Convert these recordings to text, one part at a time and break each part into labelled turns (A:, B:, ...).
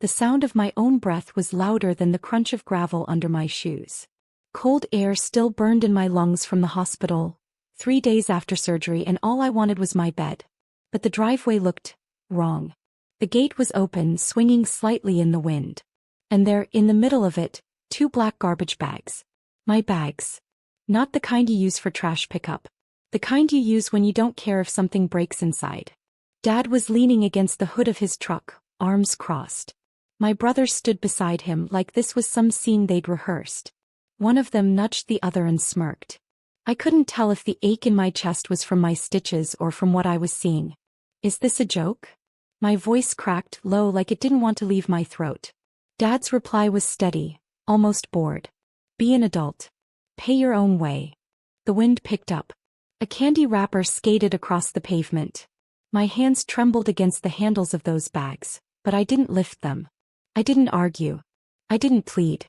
A: The sound of my own breath was louder than the crunch of gravel under my shoes. Cold air still burned in my lungs from the hospital, 3 days after surgery, and all I wanted was my bed. But the driveway looked wrong. The gate was open, swinging slightly in the wind. And there, in the middle of it, 2 black garbage bags. My bags. Not the kind you use for trash pickup. The kind you use when you don't care if something breaks inside. Dad was leaning against the hood of his truck, arms crossed. My brothers stood beside him like this was some scene they'd rehearsed. One of them nudged the other and smirked. I couldn't tell if the ache in my chest was from my stitches or from what I was seeing. Is this a joke? My voice cracked low like it didn't want to leave my throat. Dad's reply was steady, almost bored. Be an adult. Pay your own way. The wind picked up. A candy wrapper skated across the pavement. My hands trembled against the handles of those bags, but I didn't lift them. I didn't argue. I didn't plead.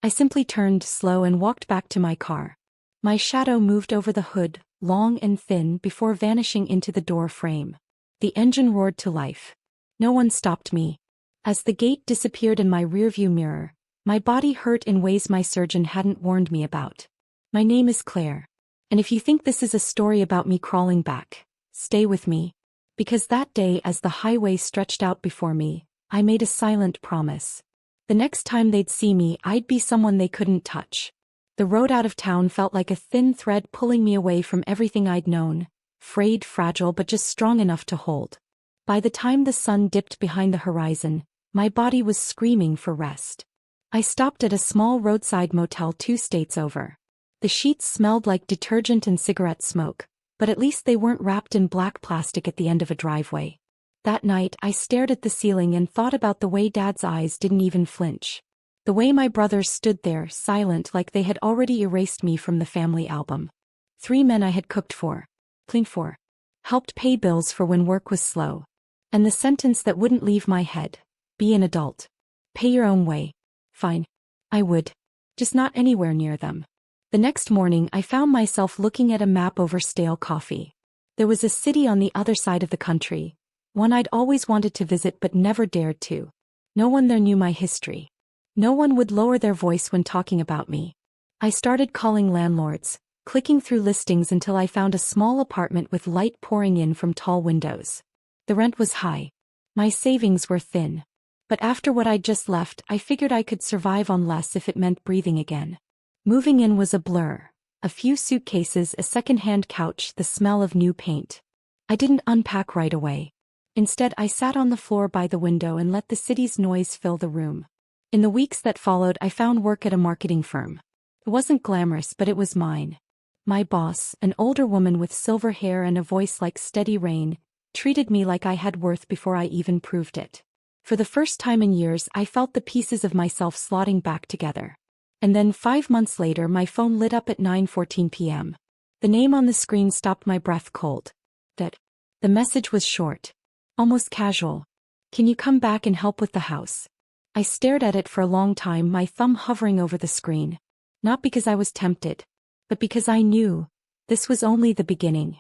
A: I simply turned slow and walked back to my car. My shadow moved over the hood, long and thin, before vanishing into the door frame. The engine roared to life. No one stopped me. As the gate disappeared in my rearview mirror, my body hurt in ways my surgeon hadn't warned me about. My name is Claire. And if you think this is a story about me crawling back, stay with me. Because that day, as the highway stretched out before me, I made a silent promise. The next time they'd see me, I'd be someone they couldn't touch. The road out of town felt like a thin thread pulling me away from everything I'd known, frayed, fragile, but just strong enough to hold. By the time the sun dipped behind the horizon, my body was screaming for rest. I stopped at a small roadside motel 2 states over. The sheets smelled like detergent and cigarette smoke, but at least they weren't wrapped in black plastic at the end of a driveway. That night, I stared at the ceiling and thought about the way Dad's eyes didn't even flinch. The way my brothers stood there, silent, like they had already erased me from the family album. 3 men I had cooked for, cleaned for, helped pay bills for when work was slow. And the sentence that wouldn't leave my head: be an adult. Pay your own way. Fine. I would. Just not anywhere near them. The next morning, I found myself looking at a map over stale coffee. There was a city on the other side of the country, one I'd always wanted to visit but never dared to. No one there knew my history. No one would lower their voice when talking about me. I started calling landlords, clicking through listings until I found a small apartment with light pouring in from tall windows. The rent was high. My savings were thin. But after what I'd just left, I figured I could survive on less if it meant breathing again. Moving in was a blur. A few suitcases, a second-hand couch, the smell of new paint. I didn't unpack right away. Instead, I sat on the floor by the window and let the city's noise fill the room. In the weeks that followed, I found work at a marketing firm. It wasn't glamorous, but it was mine. My boss, an older woman with silver hair and a voice like steady rain, treated me like I had worth before I even proved it. For the first time in years, I felt the pieces of myself slotting back together. And then 5 months later, my phone lit up at 9:14 p.m. The name on the screen stopped my breath cold. The message was short. Almost casual. Can you come back and help with the house? I stared at it for a long time, my thumb hovering over the screen. Not because I was tempted, but because I knew this was only the beginning.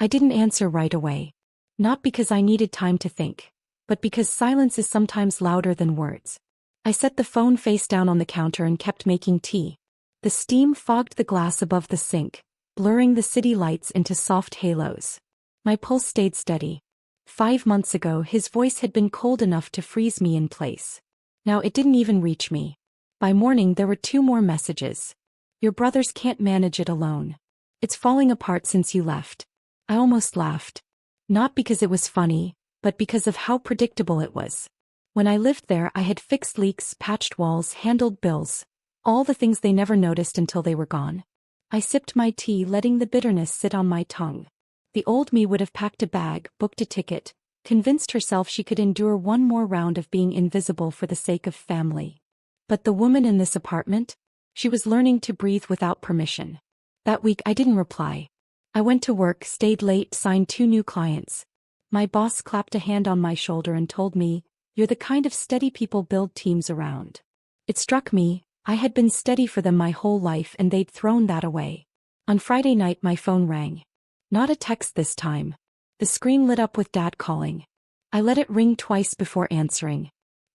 A: I didn't answer right away. Not because I needed time to think, but because silence is sometimes louder than words. I set the phone face down on the counter and kept making tea. The steam fogged the glass above the sink, blurring the city lights into soft halos. My pulse stayed steady. 5 months ago, his voice had been cold enough to freeze me in place. Now it didn't even reach me. By morning, there were 2 more messages. Your brothers can't manage it alone. It's falling apart since you left. I almost laughed. Not because it was funny, but because of how predictable it was. When I lived there, I had fixed leaks, patched walls, handled bills. All the things they never noticed until they were gone. I sipped my tea, letting the bitterness sit on my tongue. The old me would have packed a bag, booked a ticket, convinced herself she could endure one more round of being invisible for the sake of family. But the woman in this apartment? She was learning to breathe without permission. That week, I didn't reply. I went to work, stayed late, signed 2 new clients. My boss clapped a hand on my shoulder and told me, "You're the kind of steady people build teams around." It struck me, I had been steady for them my whole life and they'd thrown that away. On Friday night, my phone rang. Not a text this time. The screen lit up with Dad calling. I let it ring twice before answering.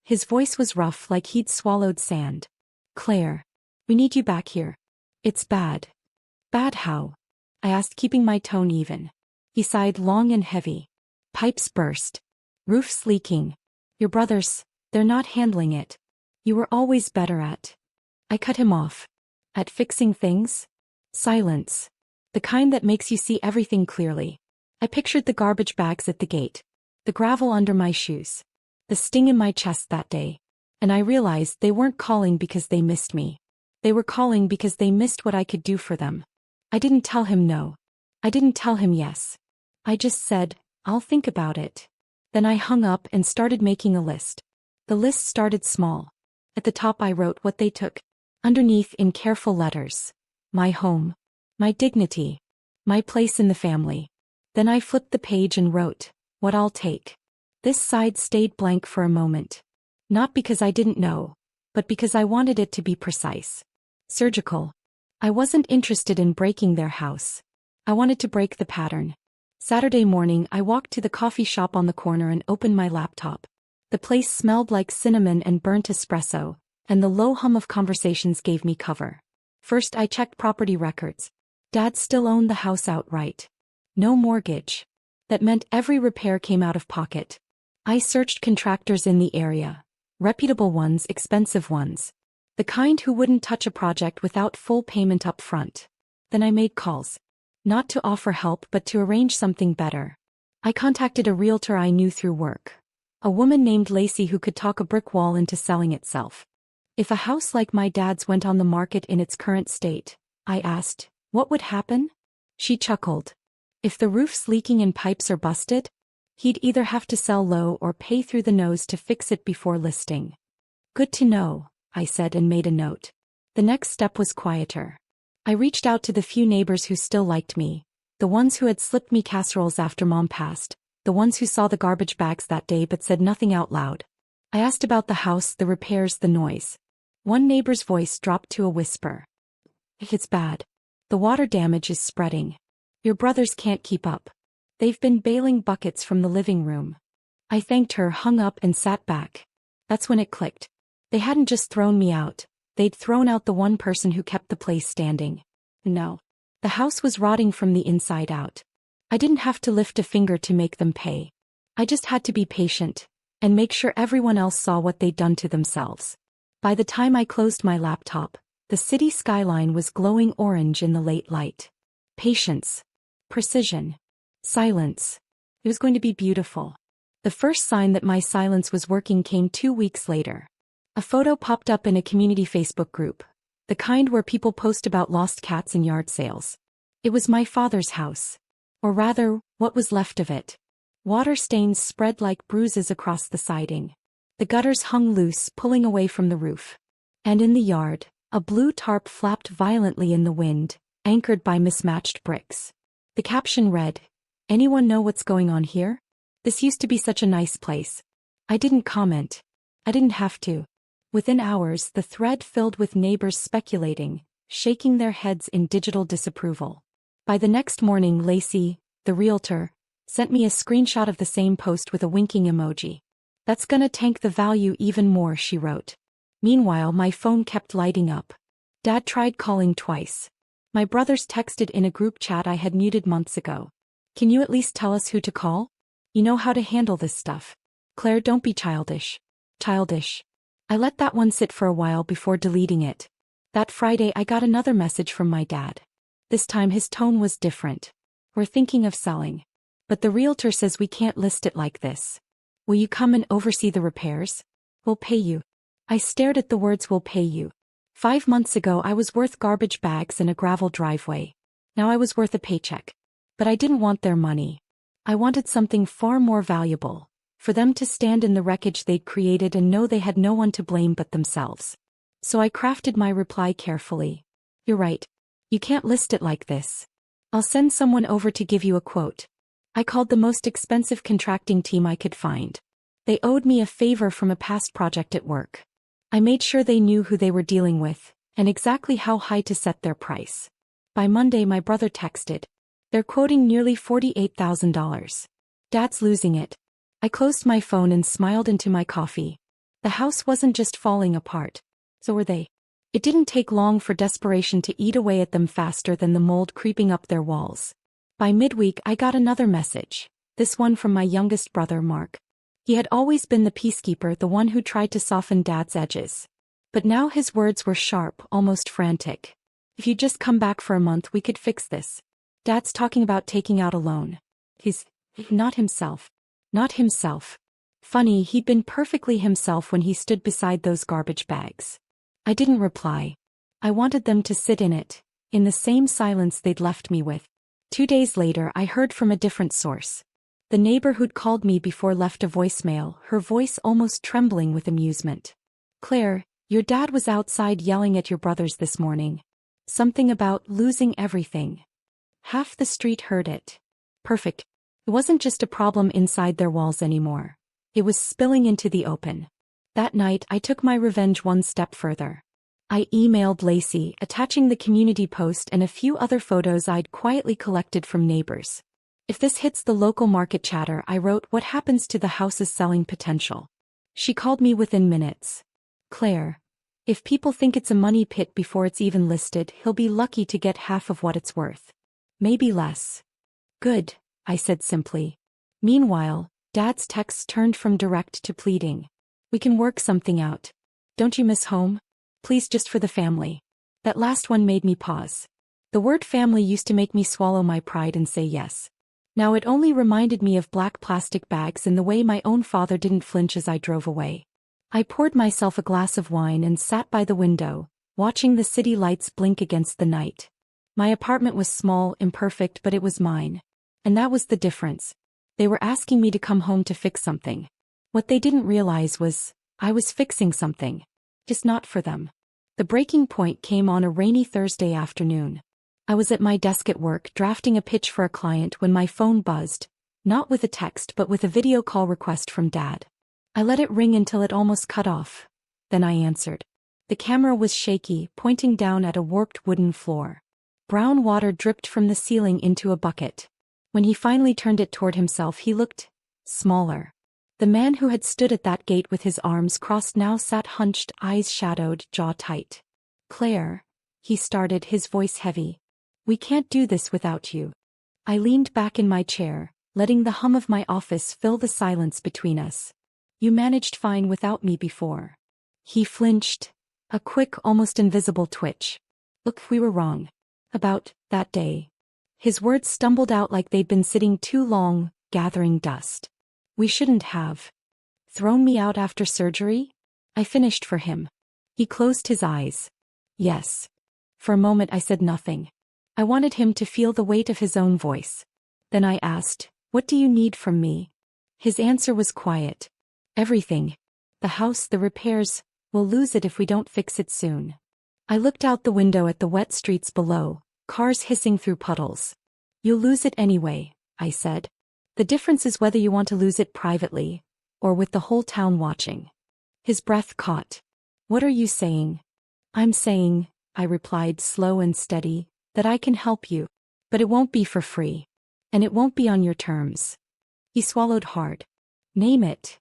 A: His voice was rough like he'd swallowed sand. Claire. We need you back here. It's bad. Bad how? I asked, keeping my tone even. He sighed long and heavy. Pipes burst. Roofs leaking. Your brothers, they're not handling it. You were always better at. I cut him off. At fixing things? Silence. The kind that makes you see everything clearly. I pictured the garbage bags at the gate. The gravel under my shoes. The sting in my chest that day. And I realized they weren't calling because they missed me. They were calling because they missed what I could do for them. I didn't tell him no. I didn't tell him yes. I just said, I'll think about it. Then I hung up and started making a list. The list started small. At the top I wrote what they took. Underneath in careful letters. My home. My dignity. My place in the family. Then I flipped the page and wrote, what I'll take. This side stayed blank for a moment. Not because I didn't know, but because I wanted it to be precise. Surgical. I wasn't interested in breaking their house. I wanted to break the pattern. Saturday morning I walked to the coffee shop on the corner and opened my laptop. The place smelled like cinnamon and burnt espresso, and the low hum of conversations gave me cover. First I checked property records. Dad still owned the house outright. No mortgage. That meant every repair came out of pocket. I searched contractors in the area. Reputable ones, expensive ones. The kind who wouldn't touch a project without full payment up front. Then I made calls. Not to offer help but to arrange something better. I contacted a realtor I knew through work. A woman named Lacey who could talk a brick wall into selling itself. If a house like my dad's went on the market in its current state, I asked, what would happen? She chuckled. If the roof's leaking and pipes are busted, he'd either have to sell low or pay through the nose to fix it before listing. Good to know, I said and made a note. The next step was quieter. I reached out to the few neighbors who still liked me, the ones who had slipped me casseroles after Mom passed, the ones who saw the garbage bags that day but said nothing out loud. I asked about the house, the repairs, the noise. One neighbor's voice dropped to a whisper. It's bad. The water damage is spreading. Your brothers can't keep up. They've been bailing buckets from the living room. I thanked her, hung up and sat back. That's when it clicked. They hadn't just thrown me out, they'd thrown out the one person who kept the place standing. No. The house was rotting from the inside out. I didn't have to lift a finger to make them pay. I just had to be patient, and make sure everyone else saw what they'd done to themselves. By the time I closed my laptop, the city skyline was glowing orange in the late light. Patience. Precision. Silence. It was going to be beautiful. The first sign that my silence was working came 2 weeks later. A photo popped up in a community Facebook group, the kind where people post about lost cats and yard sales. It was my father's house. Or rather, what was left of it. Water stains spread like bruises across the siding. The gutters hung loose, pulling away from the roof. And in the yard, a blue tarp flapped violently in the wind, anchored by mismatched bricks. The caption read, "Anyone know what's going on here? This used to be such a nice place." I didn't comment. I didn't have to. Within hours, the thread filled with neighbors speculating, shaking their heads in digital disapproval. By the next morning, Lacey, the realtor, sent me a screenshot of the same post with a winking emoji. "That's gonna tank the value even more," she wrote. Meanwhile, my phone kept lighting up. Dad tried calling twice. My brothers texted in a group chat I had muted months ago. "Can you at least tell us who to call? You know how to handle this stuff. Claire, don't be childish." Childish. I let that one sit for a while before deleting it. That Friday I got another message from my dad. This time his tone was different. "We're thinking of selling. But the realtor says we can't list it like this. Will you come and oversee the repairs? We'll pay you." I stared at the words "will pay you." 5 months ago I was worth garbage bags and a gravel driveway. Now I was worth a paycheck. But I didn't want their money. I wanted something far more valuable. For them to stand in the wreckage they'd created and know they had no one to blame but themselves. So I crafted my reply carefully. "You're right. You can't list it like this. I'll send someone over to give you a quote." I called the most expensive contracting team I could find. They owed me a favor from a past project at work. I made sure they knew who they were dealing with, and exactly how high to set their price. By Monday my brother texted. "They're quoting nearly $48,000. Dad's losing it." I closed my phone and smiled into my coffee. The house wasn't just falling apart. So were they. It didn't take long for desperation to eat away at them faster than the mold creeping up their walls. By midweek I got another message, this one from my youngest brother Mark. He had always been the peacekeeper, the one who tried to soften Dad's edges. But now his words were sharp, almost frantic. If you'd just come back for a month we could fix this. Dad's talking about taking out a loan. He's not himself. Not himself. Funny, he'd been perfectly himself when he stood beside those garbage bags. I didn't reply. I wanted them to sit in it, in the same silence they'd left me with. 2 days later I heard from a different source. The neighbor who'd called me before left a voicemail, her voice almost trembling with amusement. Claire, your dad was outside yelling at your brothers this morning. Something about losing everything. Half the street heard it. Perfect. It wasn't just a problem inside their walls anymore. It was spilling into the open. That night I took my revenge one step further. I emailed Lacey, attaching the community post and a few other photos I'd quietly collected from neighbors. If this hits the local market chatter, I wrote, what happens to the house's selling potential? She called me within minutes. Claire, if people think it's a money pit before it's even listed, he'll be lucky to get half of what it's worth. Maybe less. Good, I said simply. Meanwhile, Dad's texts turned from direct to pleading. We can work something out. Don't you miss home? Please, just for the family. That last one made me pause. The word family used to make me swallow my pride and say yes. Now it only reminded me of black plastic bags and the way my own father didn't flinch as I drove away. I poured myself a glass of wine and sat by the window, watching the city lights blink against the night. My apartment was small, imperfect, but it was mine. And that was the difference. They were asking me to come home to fix something. What they didn't realize was, I was fixing something. Just not for them. The breaking point came on a rainy Thursday afternoon. I was at my desk at work drafting a pitch for a client when my phone buzzed, not with a text but with a video call request from Dad. I let it ring until it almost cut off. Then I answered. The camera was shaky, pointing down at a warped wooden floor. Brown water dripped from the ceiling into a bucket. When he finally turned it toward himself, he looked smaller. The man who had stood at that gate with his arms crossed now sat hunched, eyes shadowed, jaw tight. Claire, he started, his voice heavy. We can't do this without you. I leaned back in my chair, letting the hum of my office fill the silence between us. You managed fine without me before. He flinched, a quick, almost invisible twitch. Look, we were wrong. About that day. His words stumbled out like they'd been sitting too long, gathering dust. We shouldn't have thrown me out after surgery? I finished for him. He closed his eyes. Yes. For a moment I said nothing. I wanted him to feel the weight of his own voice. Then I asked, what do you need from me? His answer was quiet. Everything. The house, the repairs, we'll lose it if we don't fix it soon. I looked out the window at the wet streets below, cars hissing through puddles. You'll lose it anyway, I said. The difference is whether you want to lose it privately, or with the whole town watching. His breath caught. What are you saying? I'm saying, I replied slow and steady, that I can help you. But it won't be for free. And it won't be on your terms. He swallowed hard. Name it.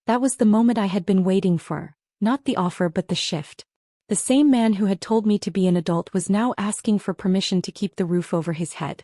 A: That was the moment I had been waiting for, not the offer but the shift. The same man who had told me to be an adult was now asking for permission to keep the roof over his head.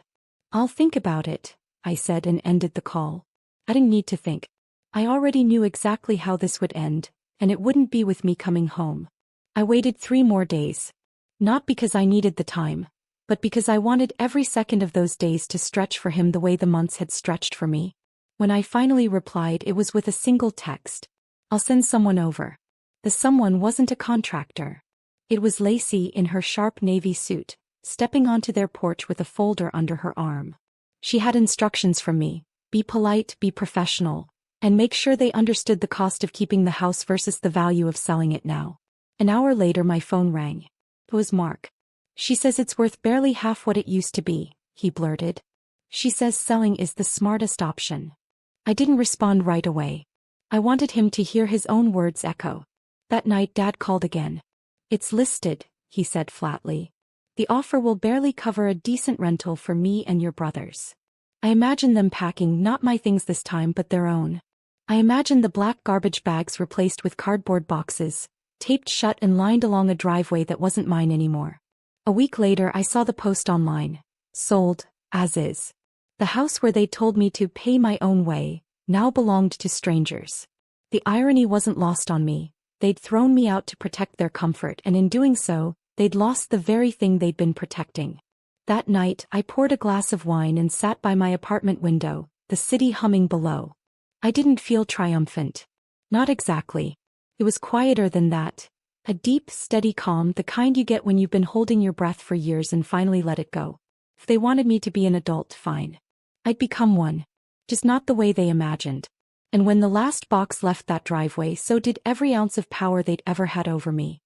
A: I'll think about it, I said and ended the call. I didn't need to think. I already knew exactly how this would end, and it wouldn't be with me coming home. I waited 3 more days. Not because I needed the time, but because I wanted every second of those days to stretch for him the way the months had stretched for me. When I finally replied, it was with a single text. I'll send someone over. The someone wasn't a contractor. It was Lacey in her sharp navy suit, stepping onto their porch with a folder under her arm. She had instructions from me. Be polite, be professional, and make sure they understood the cost of keeping the house versus the value of selling it now. An hour later my phone rang. It was Mark. She says it's worth barely half what it used to be, he blurted. She says selling is the smartest option. I didn't respond right away. I wanted him to hear his own words echo. That night Dad called again. It's listed, he said flatly. The offer will barely cover a decent rental for me and your brothers. I imagine them packing not my things this time but their own. I imagined the black garbage bags replaced with cardboard boxes, taped shut and lined along a driveway that wasn't mine anymore. A week later I saw the post online. Sold, as is. The house where they told me to pay my own way, now belonged to strangers. The irony wasn't lost on me. They'd thrown me out to protect their comfort, and in doing so, they'd lost the very thing they'd been protecting. That night, I poured a glass of wine and sat by my apartment window, the city humming below. I didn't feel triumphant. Not exactly. It was quieter than that. A deep, steady calm, the kind you get when you've been holding your breath for years and finally let it go. If they wanted me to be an adult, fine. I'd become one. Just not the way they imagined. And when the last box left that driveway, so did every ounce of power they'd ever had over me.